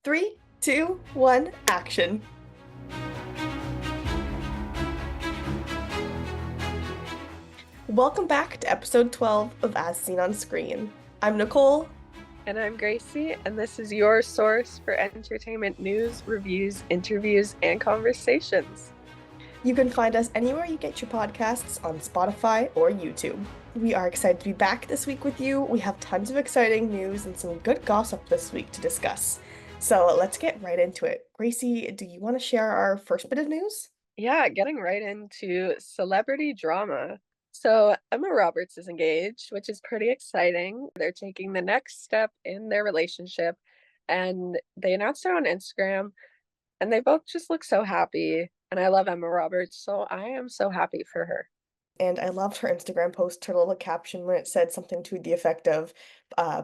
Three, two, one, action. Welcome back to episode 12 of As Seen on Screen. I'm Nicole. And I'm Gracie, and this is your source for entertainment news, reviews, interviews, and conversations. You can find us anywhere you get your podcasts on Spotify or YouTube. We are excited to be back this week with you. We have tons of exciting news and some good gossip this week to discuss. So let's get right into it. Gracie, do you want to share our first bit of news? Yeah, getting right into celebrity drama. So Emma Roberts is engaged, which is pretty exciting. They're taking the next step in their relationship, and they announced it on Instagram, and they both just look so happy. And I love Emma Roberts, so I am so happy for her. And I loved her Instagram post, her little caption when it said something to the effect of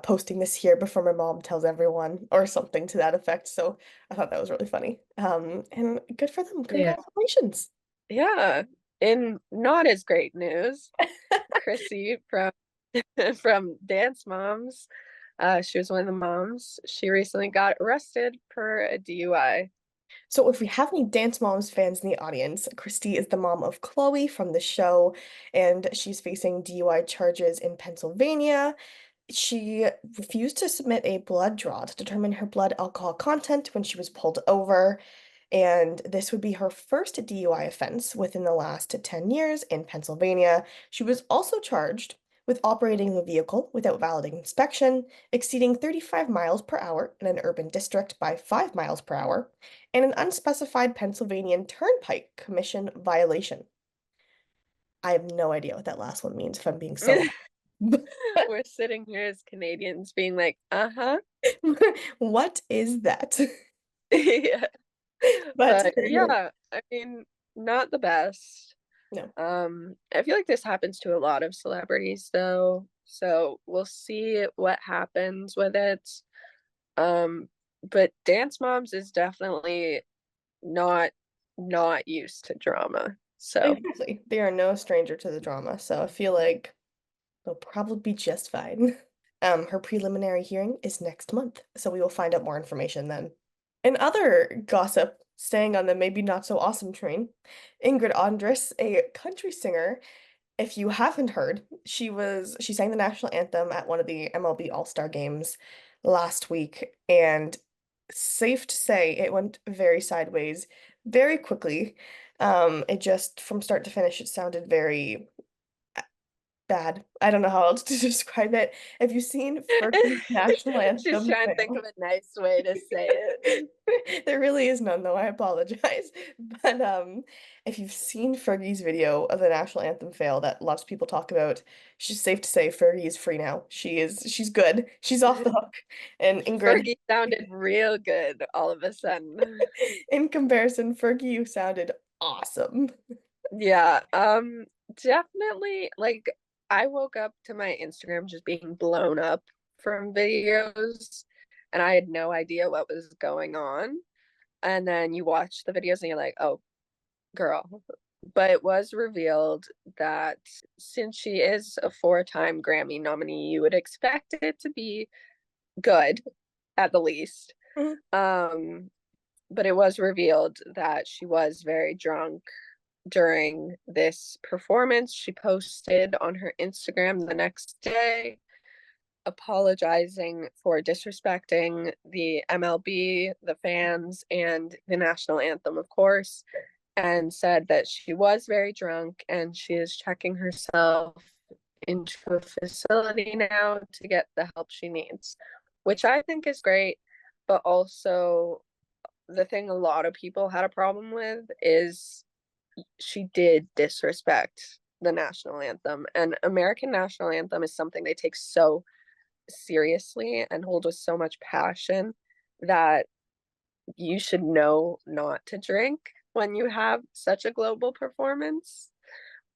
posting this here before my mom tells everyone, or something to that effect. So I thought that was really funny. And good for them. Yeah. Congratulations. Yeah. In not as great news, Chrissy from Dance Moms, she was one of the moms. She recently got arrested for a DUI. So if we have any Dance Moms fans in the audience, Christy is the mom of Chloe from the show, and she's facing DUI charges in Pennsylvania. She refused to submit a blood draw to determine her blood alcohol content when she was pulled over, and this would be her first DUI offense within the last 10 years in Pennsylvania. She was also charged with operating the vehicle without valid inspection, exceeding 35 miles per hour in an urban district by 5 miles per hour, and an unspecified Pennsylvania Turnpike Commission violation. I have no idea what that last one means, if I'm being so We're sitting here as Canadians being like, uh-huh. What is that? Yeah. But But yeah, I mean, not the best. no. I feel like this happens to a lot of celebrities though. So we'll see what happens with it. But Dance Moms is definitely not not used to drama. So Exactly. They are no stranger to the drama, so I feel like they'll probably be just fine. Her preliminary hearing is next month, so we will find out more information then. In other gossip, staying on the maybe not so awesome train, Ingrid Andress, a country singer, if you haven't heard, she sang the national anthem at one of the MLB All-Star games last week, and safe to say it went very sideways very quickly. It just from start to finish, it sounded very bad. I don't know how else to describe it. Have you seen Fergie's national she's anthem trying to think fail? of a nice way to say it. There really is none, though. I apologize. But if you've seen Fergie's video of the national anthem fail that lots of people talk about, she's safe to say Fergie is free now. She's good. She's off the hook. And Ingrid, Fergie sounded real good all of a sudden. in comparison, Fergie, you sounded awesome. Yeah, definitely like I woke up to my Instagram just being blown up from videos and I had no idea what was going on. And then you watch the videos and you're like, "Oh, girl." But it was revealed that since she is a four-time Grammy nominee, you would expect it to be good at the least. Mhm. But it was revealed that she was very drunk during this performance. She posted on her Instagram the next day apologizing for disrespecting the MLB, the fans, and the national anthem, of course, and said that she was very drunk and she is checking herself into a facility now to get the help she needs, which I think is great. But also, the thing a lot of people had a problem with is she did disrespect the national anthem, and American national anthem is something they take so seriously and hold with so much passion that you should know not to drink when you have such a global performance.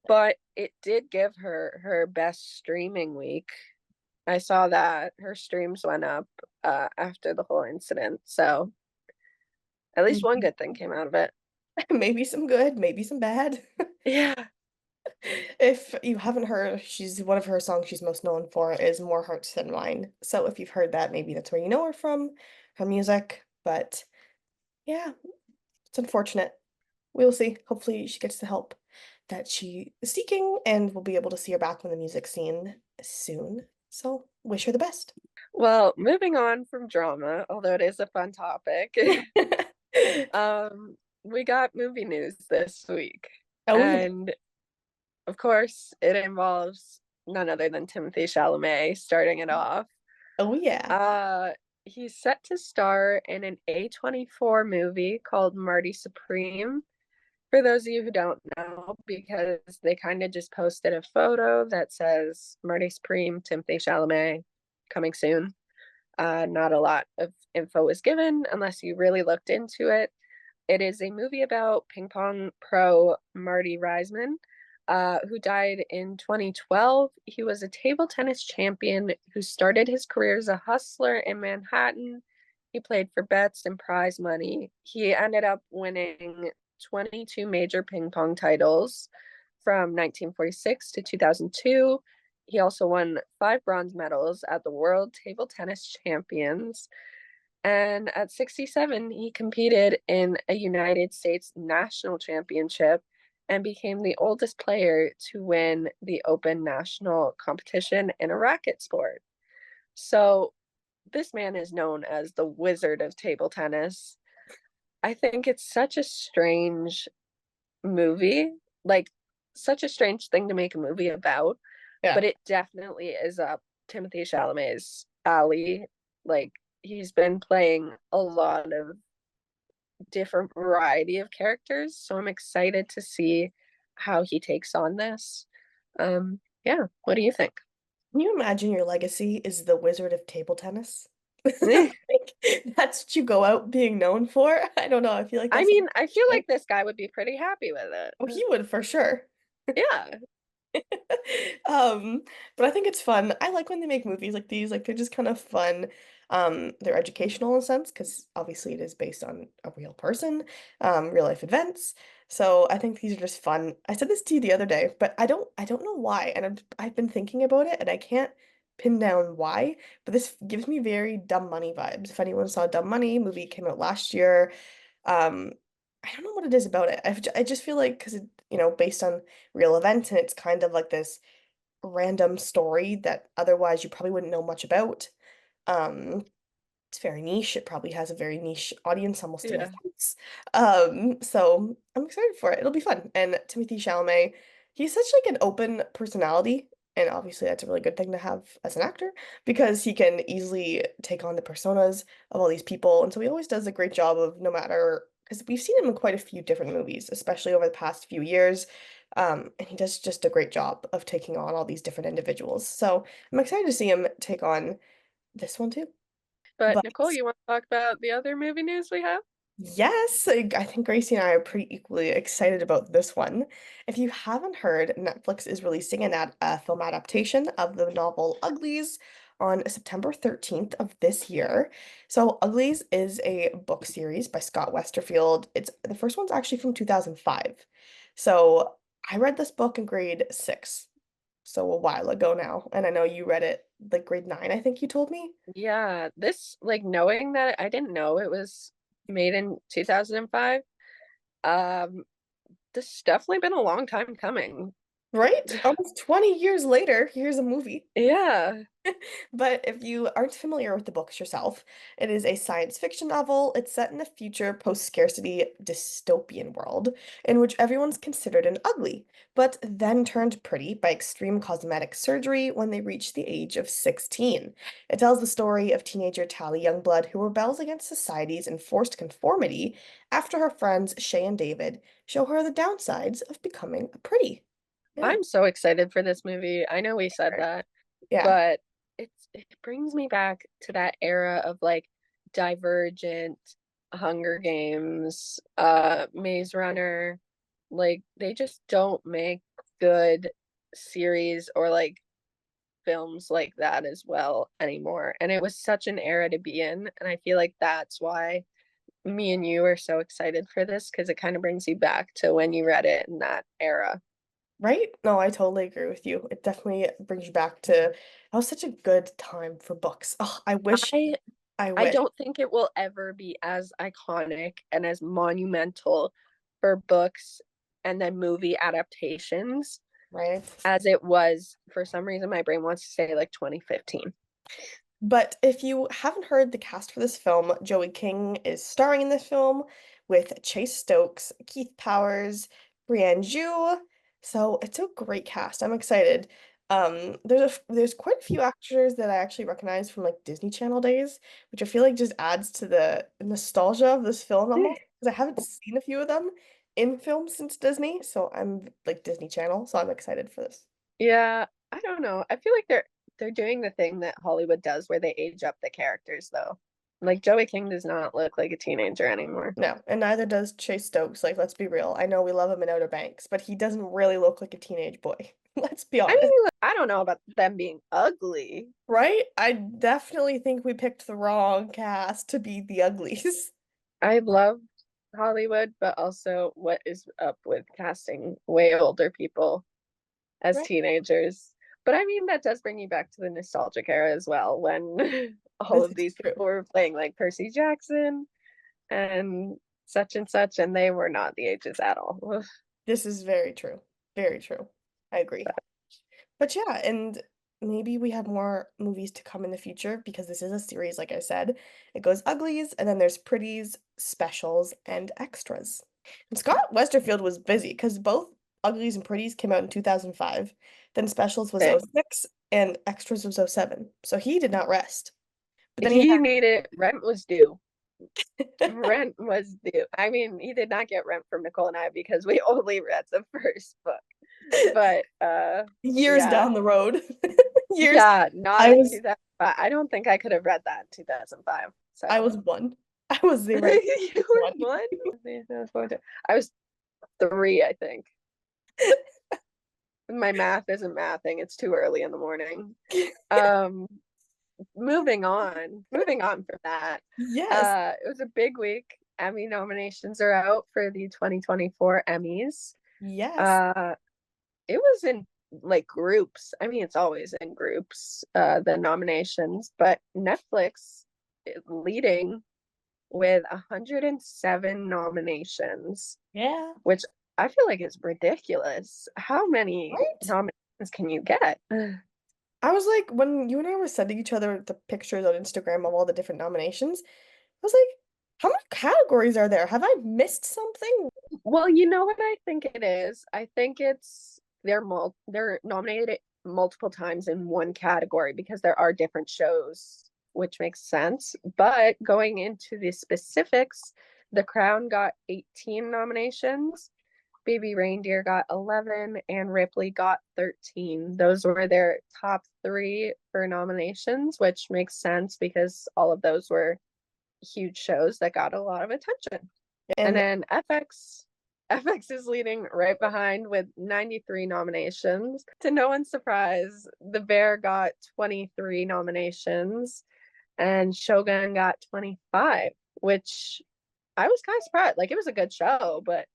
But it did give her her best streaming week. I saw that her streams went up after the whole incident, so at least one good thing came out of it. Maybe some good, maybe some bad. Yeah. If you haven't heard, she's one of her songs she's most known for is More Hearts Than Mine. So if you've heard that, maybe that's where you know her from, her music. But yeah, it's unfortunate. We'll see. Hopefully she gets the help that she is seeking, and we'll be able to see her back on the music scene soon. So wish her the best. Well, moving on from drama, although it is a fun topic, we got movie news this week. Oh yeah. And of course, it involves none other than Timothée Chalamet starting it off. Oh yeah. Uh, he's set to star in an A24 movie called Marty Supreme. For those of you who don't know, because they kind of just posted a photo that says Marty Supreme, Timothée Chalamet, coming soon. Not a lot of info was given unless you really looked into it. It is a movie about ping pong pro Marty Reisman, who died in 2012. He was a table tennis champion who started his career as a hustler in Manhattan. He played for bets and prize money. He ended up winning 22 major ping pong titles from 1946 to 2002. He also won 5 bronze medals at the World Table Tennis Champions. And at 67, he competed in a United States national championship and became the oldest player to win the Open national competition in a racket sport. So this man is known as the Wizard of Table Tennis. I think it's such a strange movie, like such a strange thing to make a movie about, Yeah. but it definitely is up Timothée Chalamet's alley. Like he's been playing a lot of different variety of characters, so I'm excited to see how he takes on this. Yeah, what do you think? Can you imagine your legacy is the Wizard of Table Tennis? I Like, that's what you go out being known for. I don't know. I feel like that's mean, I feel like, like this guy would be pretty happy with it. oh, he would for sure. Yeah, Um, but I think it's fun. I like when they make movies like these. Like they're just kind of fun. They're educational in a sense because obviously it is based on a real person, real life events. So I think these are just fun. I said this to you the other day, but I don't know why. And I've been thinking about it and I can't pin down why, but this gives me very Dumb Money vibes. If anyone saw Dumb Money, movie came out last year. Um, I don't know what it is about it. I just feel like because it, based on real events and it's kind of like this random story that otherwise you probably wouldn't know much about. Um, it's very niche. It probably has a very niche audience, almost in a yeah. sense. So I'm excited for it. It'll be fun. And Timothée Chalamet, he's such like an open personality, and obviously that's a really good thing to have as an actor because he can easily take on the personas of all these people. And so he always does a great job of no matter because we've seen him in quite a few different movies, especially over the past few years. And he does just a great job of taking on all these different individuals. So I'm excited to see him take on this one too. But But Nicole, you want to talk about the other movie news we have? yes, I think Gracie and I are pretty equally excited about this one. If you haven't heard, Netflix is releasing a film adaptation of the novel Uglies on September 13th of this year. So Uglies is a book series by Scott Westerfield. It's the first one's actually from 2005. So I read this book in grade 6, so a while ago now, and I know you read it like grade 9, I think you told me. Yeah, this like knowing that I didn't know it was made in 2005. Um, this has definitely been a long time coming. Right? Almost 20 years later, here's a movie. Yeah, But if you aren't familiar with the books yourself, it is a science fiction novel. It's set in a future post-scarcity dystopian world in which everyone's considered an ugly, but then turned pretty by extreme cosmetic surgery when they reach the age of 16. It tells the story of teenager Tally Youngblood who rebels against society's enforced conformity after her friends Shay and David show her the downsides of becoming a pretty. Yeah. I'm so excited for this movie. I know we said that, Yeah. but it brings me back to that era of like Divergent, Hunger Games, Maze Runner. Like they just don't make good series or like films like that as well anymore. And it was such an era to be in. And I feel like that's why me and you are so excited for this because it kind of brings you back to when you read it in that era. Right? No, I totally agree with you. It definitely brings you back to that was such a good time for books. Oh, I wish I I I wish, don't think it will ever be as iconic and as monumental for books and then movie adaptations right? as it was. For some reason, my brain wants to say like 2015. But if you haven't heard the cast for this film, Joey King is starring in this film with Chase Stokes, Keith Powers, Brienne Ju. So it's a great cast. I'm excited. There's quite a few actors that I actually recognize from like Disney Channel days, which I feel like just adds to the nostalgia of this film almost because I haven't seen a few of them in films since Disney. So I'm like Disney Channel, so I'm excited for this. Yeah, I don't know. I feel like they're doing the thing that Hollywood does where they age up the characters though. Like Joey King does not look like a teenager anymore. No, and neither does Chase Stokes. Like, let's be real. I know we love him in Outer Banks, but he doesn't really look like a teenage boy. Let's be I honest, mean, I don't know about them being ugly. right? I definitely think we picked the wrong cast to be the uglies. I love Hollywood, but also what is up with casting way older people as Right. teenagers. But I mean, that does bring you back to the nostalgic era as well, when all This of is these true. people were playing like Percy Jackson and such, and they were not the ages at all. This is very true. Very true. I agree. But yeah, and maybe we have more movies to come in the future because this is a series, like I said. It goes uglies, and then there's pretties, specials, and extras. And Scott Westerfield was busy because both uglies and pretties came out in 2005. Then specials was Okay. '06 and extras was '07. So he did not rest. But then he He needed rent was due. had Rent was due. I mean, he did not get rent from Nicole and I because we only read the first book. But years yeah. down the road. Years. Yeah, not I in was 2005. I don't think I could have read that in 2005. I So was one. I was the right you one. were one? I was three, I think. My math isn't mathing. It's too early in the morning. Um, moving on from that. Yes. It was a big week. Emmy nominations are out for the 2024 Emmys. Yes. Uh, it was in like groups. I mean, it's always in groups, the nominations, but Netflix leading with 107 nominations, Yeah. which I feel like is ridiculous. How many Right? nominations can you get? I was like, when you and I were sending each other the pictures on Instagram of all the different nominations, I was like, how many categories are there? Have I missed something? Well, you know what I think it is? I think it's they're nominated multiple times in one category because there are different shows, which makes sense. But going into the specifics, The Crown got 18 nominations, Baby Reindeer got 11, and Ripley got 13. Those were their top three for nominations, which makes sense because all of those were huge shows that got a lot of attention. And And then FX is leading right behind with 93 nominations. To no one's surprise, The Bear got 23 nominations and Shogun got 25, which I was kind of surprised. Like, it was a good show, but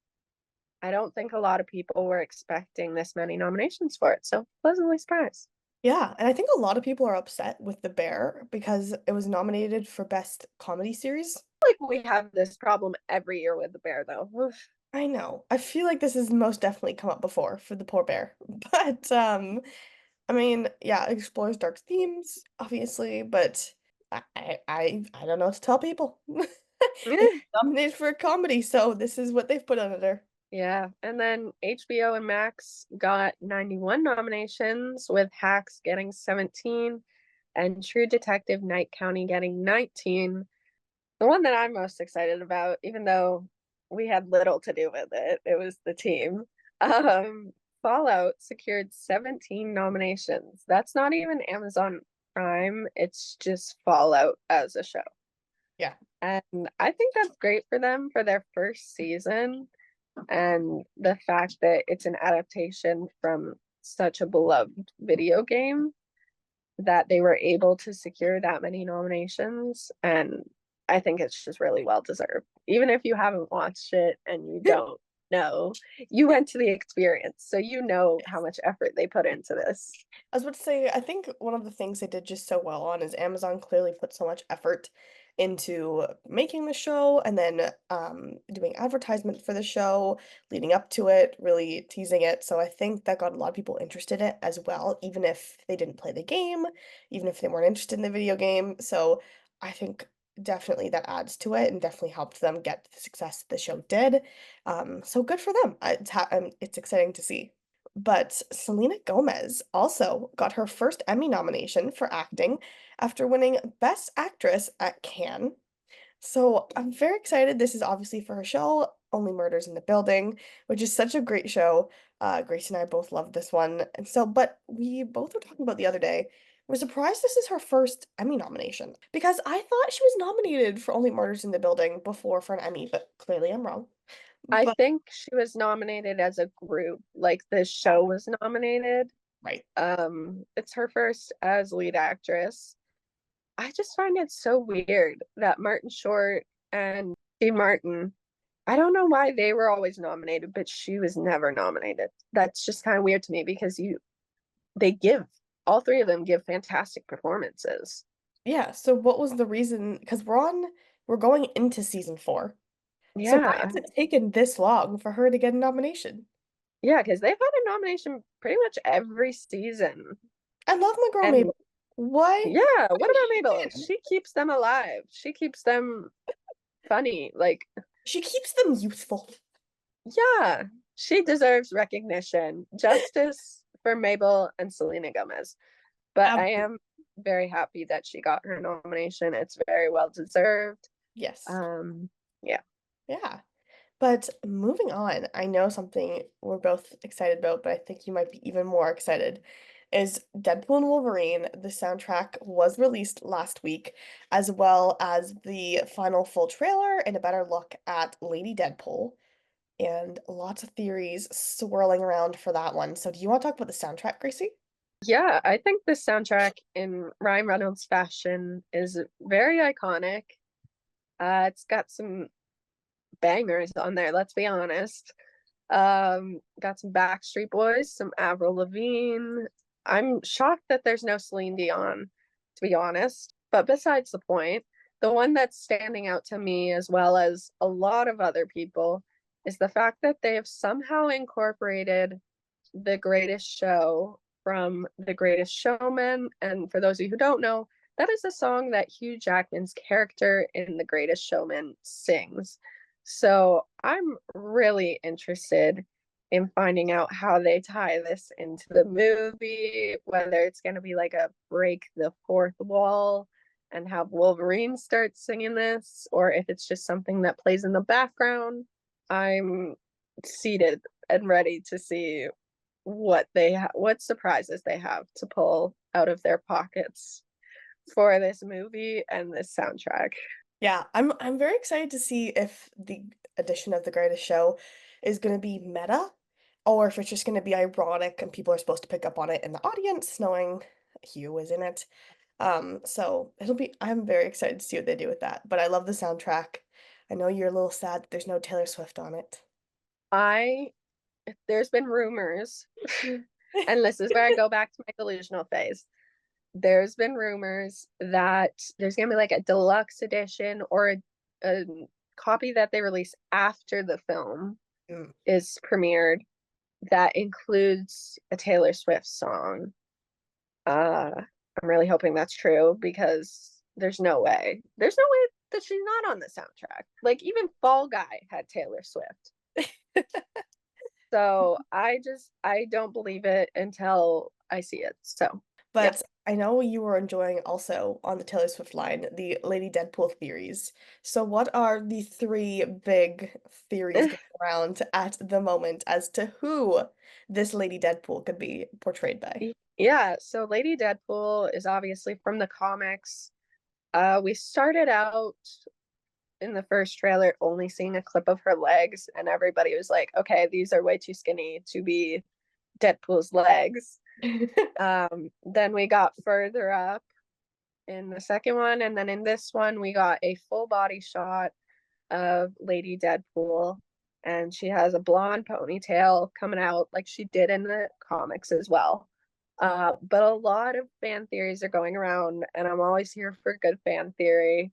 I don't think a lot of people were expecting this many nominations for it. So pleasantly surprised. yeah, and I think a lot of people are upset with The Bear because it was nominated for Best Comedy Series. Like, we have this problem every year with The Bear, though. I know. I feel like this has most definitely come up before for the poor bear. But I mean, yeah, it explores dark themes, obviously, but I don't know what to tell people. It's nominated for a comedy, so this is what they've put under. Yeah, and then HBO and Max got 91 nominations, with Hacks getting 17 and True Detective Night County getting 19. The one that I'm most excited about, even though we had little to do with it, it was the team. Um, Fallout secured 17 nominations. That's not even Amazon Prime, it's just Fallout as a show. Yeah. And I think that's great for them for their first season, and the fact that it's an adaptation from such a beloved video game, that they were able to secure that many nominations. And I think it's just really well deserved. Even if you haven't watched it and you don't No, you went to the experience, so you know how much effort they put into this. I was about to say, I think one of the things they did just so well on is Amazon clearly put so much effort into making the show and then doing advertisement for the show, leading up to it, really teasing it. So I think that got a lot of people interested in it as well, even if they didn't play the game, even if they weren't interested in the video game. So I think definitely that adds to it and definitely helped them get the success the show did. So good for them. It's exciting to see. But Selena Gomez also got her first Emmy nomination for acting after winning Best Actress at Cannes. So I'm very excited. This is obviously for her show, Only Murders in the Building, which is such a great show. Grace and I both love this one. And so, but we both were talking about the other day. We're surprised this is her first Emmy nomination because I thought she was nominated for Only Murders in the Building before for an Emmy, but clearly I'm wrong. I But think she was nominated as a group, like the yeah, show was nominated. right. It's her first as lead actress. I just find it so weird that Martin Short and Steve Martin, I don't know why they were always nominated, but she was never nominated. That's just kind of weird to me because they give all three of them give fantastic performances. Yeah, so what was the reason? Because we're going into season 4. So why Yeah. has it taken this long for her to get a nomination? Yeah, because they've had a nomination pretty much every season. I love my girl And Mabel. Why yeah, what didn't about she Mabel? win? She keeps them alive. She keeps them funny. Like, She keeps them youthful. yeah, she deserves recognition. Justice for Mabel and Selena Gomez. But I Absolutely. am very happy that she got her nomination. It's very well deserved. Yes. Um, yeah. Yeah. But moving on, I know something we're both excited about, but I think you might be even more excited, is Deadpool and Wolverine. The soundtrack was released last week, as well as the final full trailer and a better look at Lady Deadpool. And lots of theories swirling around for that one. So do you want to talk about the soundtrack, Gracie? Yeah, I think the soundtrack in Ryan Reynolds fashion is very iconic. It's got some bangers on there, let's be honest. Got some Backstreet Boys, some Avril Lavigne. I'm shocked that there's no Celine Dion, to be honest. But besides the point, the one that's standing out to me, as well as a lot of other people, is the fact that they have somehow incorporated The Greatest Show from The Greatest Showman. And for those of you who don't know, that is a song that Hugh Jackman's character in The Greatest Showman sings. So I'm really interested in finding out how they tie this into the movie, whether it's going to be like a break the fourth wall and have Wolverine start singing this, or if it's just something that plays in the background. I'm seated and ready to see what surprises they have to pull out of their pockets for this movie and this soundtrack. Yeah, I'm very excited to see if the addition of The Greatest Show is going to be meta or if it's just going to be ironic and people are supposed to pick up on it in the audience knowing Hugh is in it. So I'm very excited to see what they do with that. But I love the soundtrack. I know you're a little sad that there's no Taylor Swift on it. I There's been rumors, and this is where I go back to my delusional phase. There's been rumors that there's gonna be like a deluxe edition or a copy that they release after the film Mm. is premiered that includes a Taylor Swift song. Uh, I'm really hoping that's true because there's no way that she's not on the soundtrack. Like even Fall Guy had Taylor Swift. So I don't believe it until I see it. So yeah. But I know you were enjoying also on the Taylor Swift line the Lady Deadpool theories. So what are the three big theories going around at the moment as to who this Lady Deadpool could be portrayed by? Yeah, so Lady Deadpool is obviously from the comics. We started out in the first trailer only seeing a clip of her legs, and everybody was like, okay, these are way too skinny to be Deadpool's legs. Then we got further up in the second one, and then in this one, we got a full body shot of Lady Deadpool. and she has a blonde ponytail coming out like she did in the comics as well. But a lot of fan theories are going around, and I'm always here for good fan theory.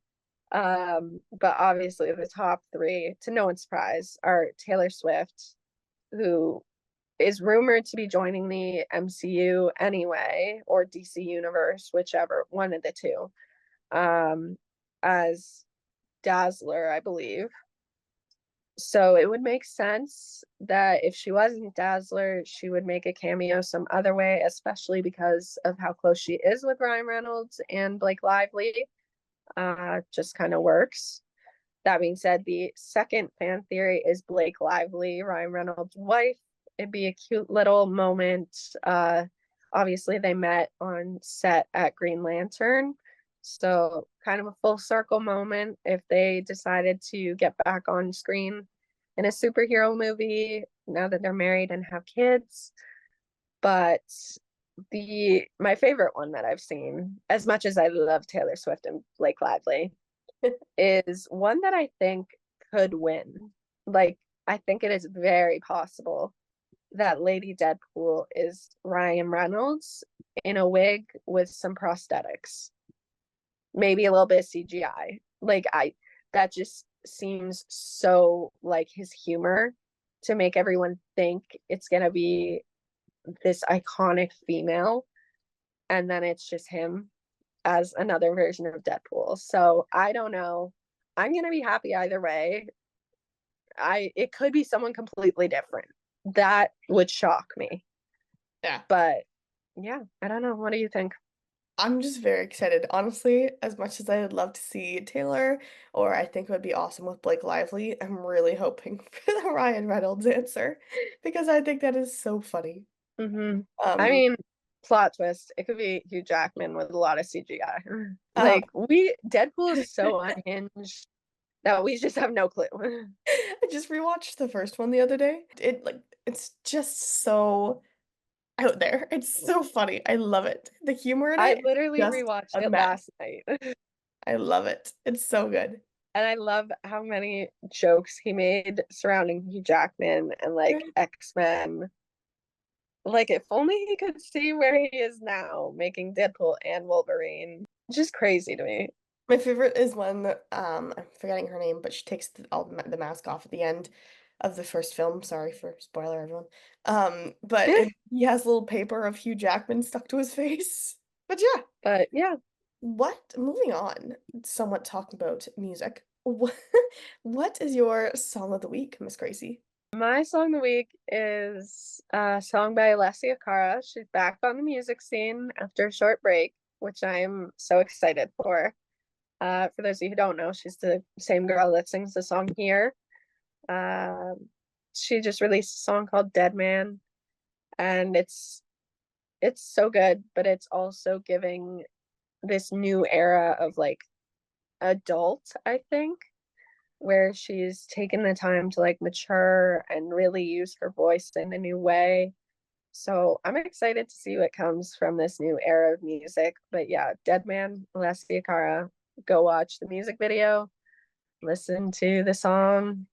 But obviously the top three, to no one's surprise, are Taylor Swift, who is rumored to be joining the MCU anyway, or DC Universe, whichever one of the two, as Dazzler, I believe. So it would make sense that if she wasn't Dazzler, she would make a cameo some other way, especially because of how close she is with Ryan Reynolds and Blake Lively. Just kind of works. That being said, the second fan theory is Blake Lively, Ryan Reynolds' wife. It'd be a cute little moment. Obviously, they met on set at Green Lantern. So, kind of a full circle moment if they decided to get back on screen in a superhero movie now that they're married and have kids. But my favorite one that I've seen, as much as I love Taylor Swift and Blake Lively, is one that I think could win. Like, I think it is very possible that Lady Deadpool is Ryan Reynolds in a wig with some prosthetics, maybe a little bit of CGI. That just seems so like his humor to make everyone think it's gonna be this iconic female, and then it's just him as another version of Deadpool. So I don't know. I'm gonna be happy either way. It could be someone completely different. That would shock me. Yeah. But yeah, I don't know. What do you think? I'm just very excited. Honestly, as much as I would love to see Taylor, or I think it would be awesome with Blake Lively, I'm really hoping for the Ryan Reynolds answer because I think that is so funny. Mm-hmm. I Um, mean, plot twist. It could be Hugh Jackman with a lot of CGI. um, Deadpool is so unhinged that we just have no clue. I just rewatched the first one the other day. It's just so out there. It's so funny. I love it. The humor in I it is literally just rewatched it unmatched. last night. I love it. It's so good. And I love how many jokes he made surrounding Hugh Jackman and like X-Men. Like, if only he could see where he is now, making Deadpool and Wolverine. Just crazy to me. My favorite is when I'm forgetting her name, but she takes the mask off at the end of the first film. Sorry for spoiler, everyone. He has a little paper of Hugh Jackman stuck to his face. But yeah, But yeah, moving on, somewhat talking about music. What is your song of the week, Miss Gracie? my song of the week is a song by Alessia Cara. She's back on the music scene after a short break, which I'm so excited for. For those of you who don't know, she's the same girl that sings the song Here. Um, she just released a song called Dead Man, and it's so good, but it's also giving this new era of like adult, I think, where she's taken the time to like mature and really use her voice in a new way. So I'm excited to see what comes from this new era of music. But yeah, Dead Man, Alessia Cara, go watch the music video, listen to the song.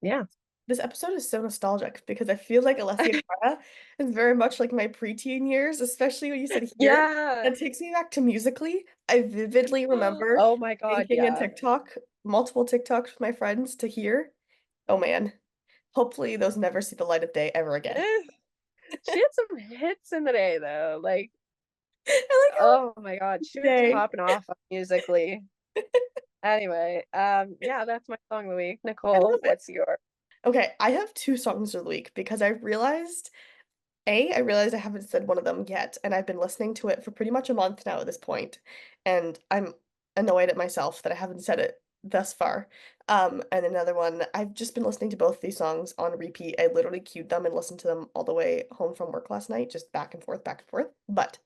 Yeah. This episode is so nostalgic because I feel like Alessia Cara is very much like my preteen years, especially when you said here. Yeah. That takes me back to Musically. I vividly remember Oh my God, making a yeah. TikTok, multiple TikToks with my friends to hear. Oh man. Hopefully those never see the light of day ever again. She had some hits in the day though. Like, I like oh my God, she how was day. popping off on Musically. Anyway, yeah, that's my song of the week. I Nicole, love it. what's your Okay, I have two songs of the week because I realized I haven't said one of them yet, and I've been listening to it for pretty much a month now at this point, and I'm annoyed at myself that I haven't said it thus far. And another one, I've just been listening to both these songs on repeat. I literally queued them and listened to them all the way home from work last night, just back and forth, back and forth. But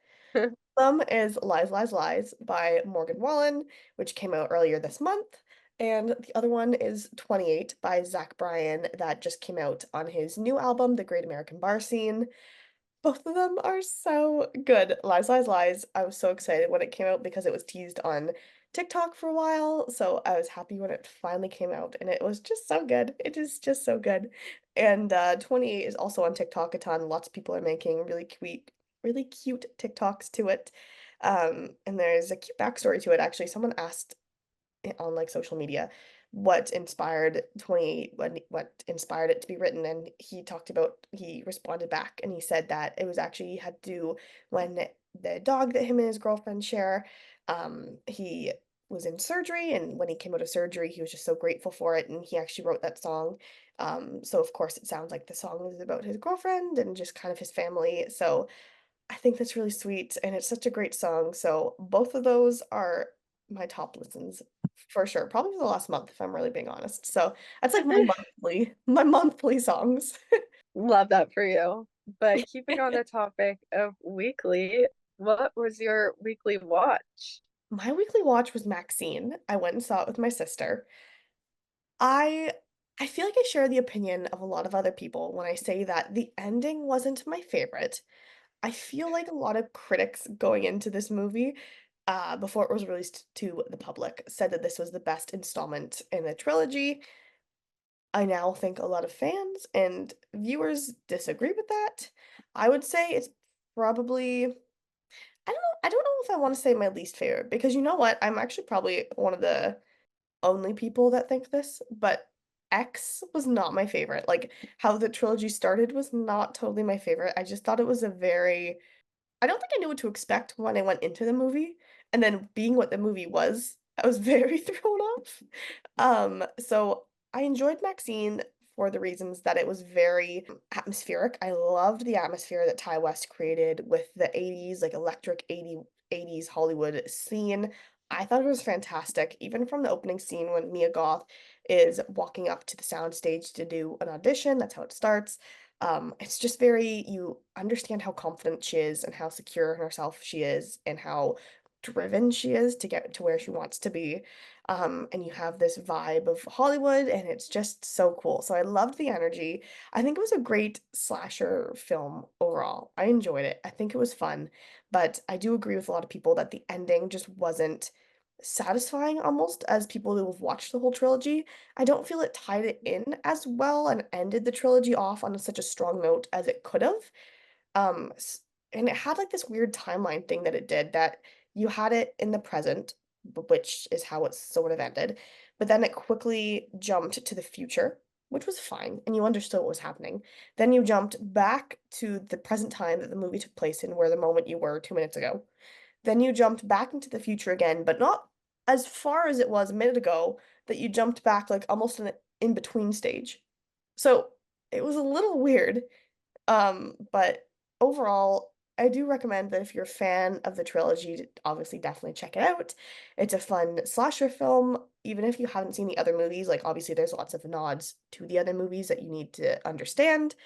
some is Lies, Lies, Lies by Morgan Wallen, which came out earlier this month. And the other one is 28 by Zach Bryan that just came out on his new album, The Great American Bar Scene. Both of them are so good. Lies, Lies, Lies. I was so excited when it came out because it was teased on TikTok for a while, so I was happy when it finally came out, and it was just so good. It is just so good. And 28 is also on TikTok a ton. Lots of people are making really cute TikToks to it. And there's a cute backstory to it, actually. Someone asked on like social media what inspired 28, what inspired it to be written, and he responded back and he said that it was actually had to do when the dog that him and his girlfriend share, he was in surgery, and when he came out of surgery he was just so grateful for it, and he actually wrote that song. So of course it sounds like the song is about his girlfriend and just kind of his family, so I think that's really sweet, and it's such a great song. So both of those are my top listens for sure. Probably for the last month, if I'm really being honest. So that's like my monthly songs. Love that for you. But keeping on the topic of weekly, what was your weekly watch? My weekly watch was MaXXXine. I went and saw it with my sister. I I feel like I share the opinion of a lot of other people when I say that the ending wasn't my favorite. I feel like a lot of critics going into this movie, before it was released to the public, said that this was the best installment in the trilogy. I now think a lot of fans and viewers disagree with that. I would say it's probably, I don't know if I want to say my least favorite, because you know what? I'm actually probably one of the only people that think this, but X was not my favorite. Like how the trilogy started was not totally my favorite. I just thought it was a very, I don't think I knew what to expect when I went into the movie, and then being what the movie was, I was very thrown off. So I enjoyed Maxine for the reasons that it was very atmospheric. I loved the atmosphere that Ty West created with the 80s, like electric 80s Hollywood scene. I thought it was fantastic, even from the opening scene when Mia Goth is walking up to the soundstage to do an audition. That's how it starts. It's just very, you understand how confident she is and how secure in herself she is and how driven she is to get to where she wants to be. And you have this vibe of Hollywood, and it's just so cool. So I loved the energy. I think it was a great slasher film overall. I enjoyed it. I think it was fun, but I do agree with a lot of people that the ending just wasn't satisfying almost as people who have watched the whole trilogy. I don't feel it tied it in as well and ended the trilogy off on such a strong note as it could have. Um, s- and it had like this weird timeline thing that it did, that you had it in the present, which is how it sort of ended, but then it quickly jumped to the future, which was fine, and you understood what was happening. Then you jumped back to the present time that the movie took place in, where the moment you were 2 minutes ago. Then you jumped back into the future again, but not as far as it was a minute ago, that you jumped back like almost in an in-between stage. So it was a little weird. But overall, I do recommend that if you're a fan of the trilogy, to obviously definitely check it out. It's a fun slasher film, even if you haven't seen the other movies. Like obviously there's lots of nods to the other movies that you need to understand.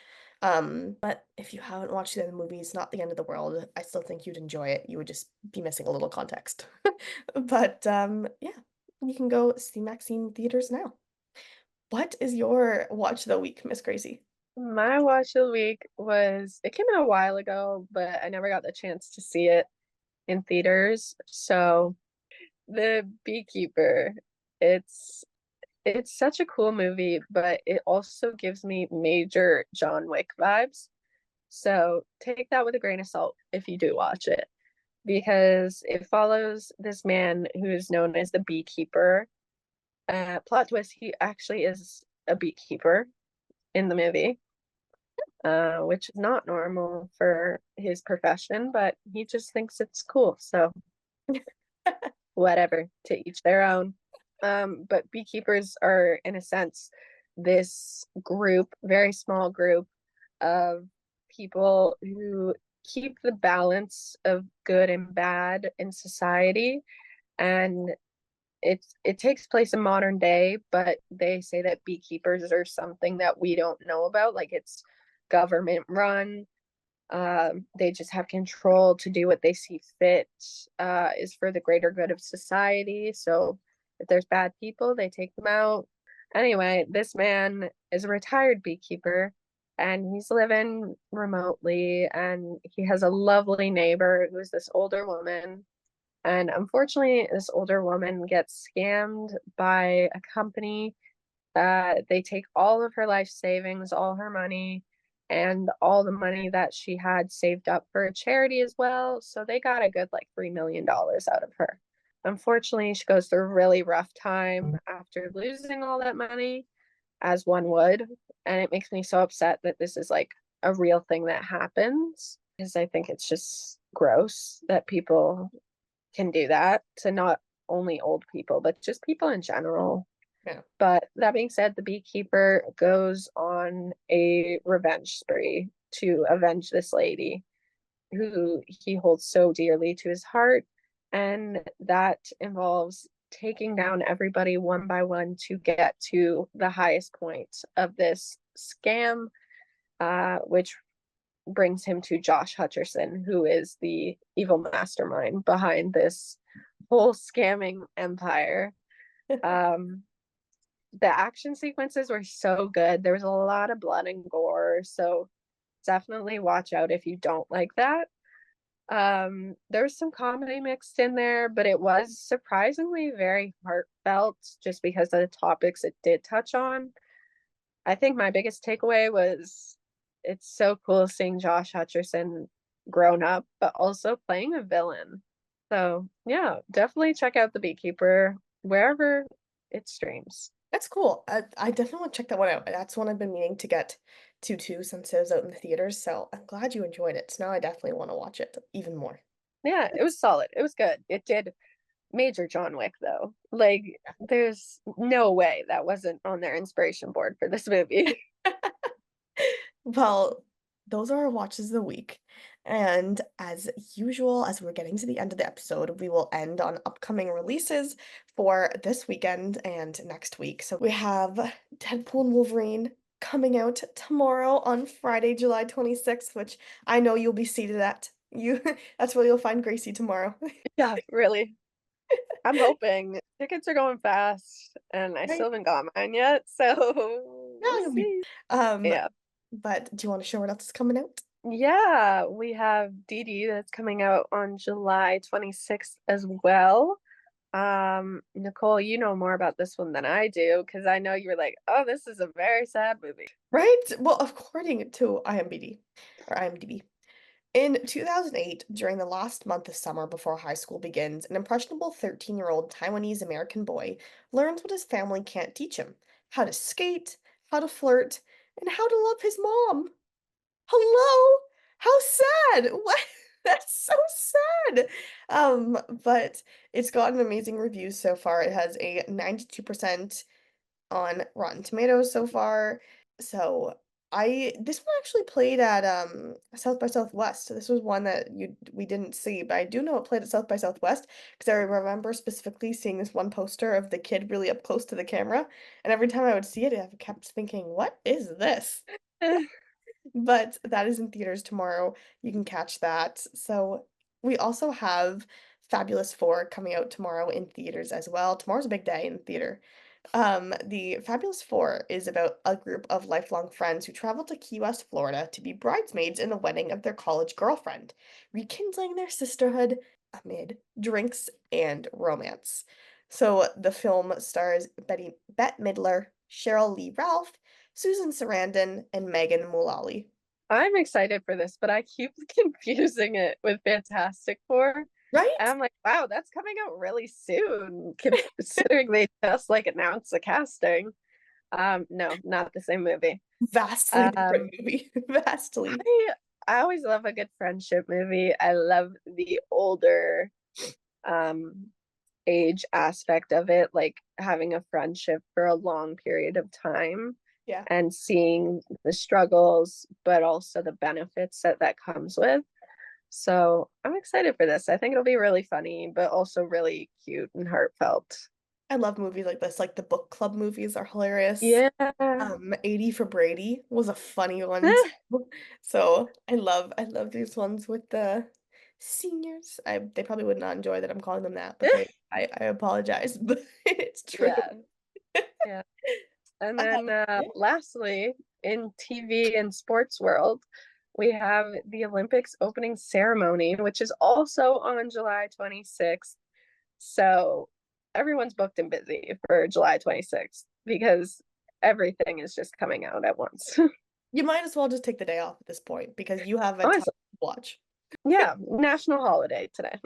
But if you haven't watched the other movies, not the end of the world. I still think you'd enjoy it. You would just be missing a little context. But yeah, you can go see Maxine theaters now. What is your watch of the week, Miss Gracie? My watch of the week was, it came out a while ago, but I never got the chance to see it in theaters. So the Beekeeper, it's it's such a cool movie, but it also gives me major John Wick vibes. So take that with a grain of salt if you do watch it, because it follows this man who is known as the Beekeeper. Plot twist, he actually is a beekeeper in the movie, which is not normal for his profession, but he just thinks it's cool. So whatever, to each their own. But beekeepers are, in a sense, this group, very small group of people who keep the balance of good and bad in society. And it takes place in modern day, but they say that beekeepers are something that we don't know about. Like it's government run. They just have control to do what they see fit, is for the greater good of society. So if there's bad people, they take them out. Anyway, this man is a retired beekeeper and he's living remotely, and he has a lovely neighbor who's this older woman, And unfortunately, this older woman gets scammed by a company. They take all of her life savings, all her money, and all the money that she had saved up for a charity as well. So they got a good like $3 million out of her. Unfortunately, she goes through a really rough time after losing all that money, as one would. And it makes me so upset that this is like a real thing that happens, because I think it's just gross that people can do that to not only old people, but just people in general. Yeah. But that being said, the beekeeper goes on a revenge spree to avenge this lady who he holds so dearly to his heart. And that involves taking down everybody one by one to get to the highest point of this scam, which brings him to Josh Hutcherson, who is the evil mastermind behind this whole scamming empire. Um, the action sequences were so good. There was a lot of blood and gore, so definitely watch out if you don't like that. There was some comedy mixed in there, but it was surprisingly very heartfelt just because of the topics it did touch on. I think my biggest takeaway was it's so cool seeing Josh Hutcherson grown up, but also playing a villain. So yeah, definitely check out The Beekeeper wherever it streams. That's cool. I definitely want to check that one out. That's one I've been meaning to get to too since it was out in the theaters. So I'm glad you enjoyed it. So now I definitely want to watch it even more. Yeah, it was solid. It was good. It did major John Wick though. Like there's no way that wasn't on their inspiration board for this movie. Well, those are our watches of the week. And as usual, as we're getting to the end of the episode, we will end on upcoming releases for this weekend and next week. So we have Deadpool and Wolverine coming out tomorrow on Friday, July 26th, which I know you'll be seated at. You that's where you'll find Gracie tomorrow. Yeah, really. I'm hoping tickets are going fast and I Right? still haven't got mine yet, so Yeah, we'll you'll be see. um, Yeah. but do you want to share what else is coming out? Yeah, we have Dee Dee that's coming out on July 26th as well. Nicole, you know more about this one than I do because I know you were like, oh, this is a very sad movie. Right? Well, according to IMDb. In 2008, during the last month of summer before high school begins, an impressionable 13-year-old Taiwanese American boy learns what his family can't teach him: how to skate, how to flirt, and how to love his mom. Hello? How sad! What? That's so sad. But it's gotten amazing reviews so far. It has a 92% on Rotten Tomatoes so far. So I this one actually played at South by Southwest. So this was one that we didn't see, but I do know it played at South by Southwest because I remember specifically seeing this one poster of the kid really up close to the camera, and every time I would see it, I kept thinking, "What is this?" But that is in theaters tomorrow. You can catch that. So we also have Fabulous Four coming out tomorrow in theaters as well. Tomorrow's a big day in theater. The Fabulous Four is about a group of lifelong friends who travel to Key West, Florida to be bridesmaids in the wedding of their college girlfriend, rekindling their sisterhood amid drinks and romance. So the film stars Bette Midler, Cheryl Lee Ralph, Susan Sarandon, and Megan Mullally. I'm excited for this, but I keep confusing it with Fantastic Four. And Right? I'm like, wow, that's coming out really soon, considering they just like announced the casting. No, not the same movie. Vastly Um, different movie. Vastly. I I always love a good friendship movie. I love the older um age aspect of it, like having a friendship for a long period of time Yeah. and seeing the struggles, but also the benefits that that comes with. So I'm excited for this. I think it'll be really funny, but also really cute and heartfelt. I love movies like this. Like the book club movies are hilarious. Yeah. 80 for Brady was a funny one too. So I love these ones with the seniors. They probably would not enjoy that I'm calling them that, but I apologize, but it's true. Yeah. Yeah. And then Yeah. lastly, in TV and sports world, we have the Olympics opening ceremony, which is also on July 26th. So everyone's booked and busy for July 26th because everything is just coming out at once. You might as well just take the day off at this point because you have a ton Honestly, to watch. yeah, national holiday today.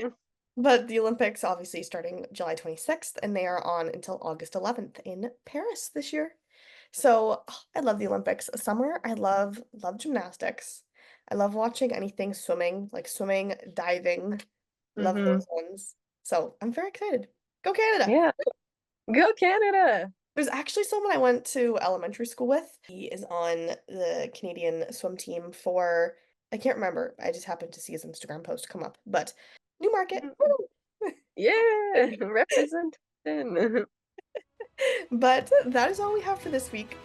But the Olympics obviously starting July 26th, and they are on until August 11th in Paris this year. So I love the Olympics. Summer, I love gymnastics. I love watching anything swimming, like swimming, diving. Love Hmm. those ones. So I'm very excited. Go Canada! Yeah, go Canada. There's actually someone I went to elementary school with. He is on the Canadian swim team for, I can't remember. I just happened to see his Instagram post come up. But Newmarket. Woo! Yeah, representation. But that is all we have for this week.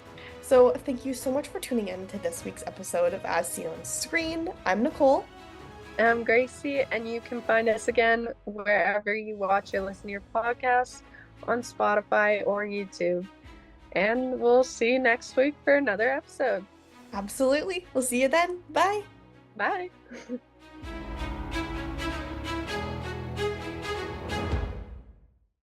So thank you so much for tuning in to this week's episode of As Seen on Screen. I'm Nicole. I'm Gracie, and you can find us again wherever you watch or listen to your podcasts on Spotify or YouTube. And we'll see you next week for another episode. Absolutely. We'll see you then. Bye. Bye.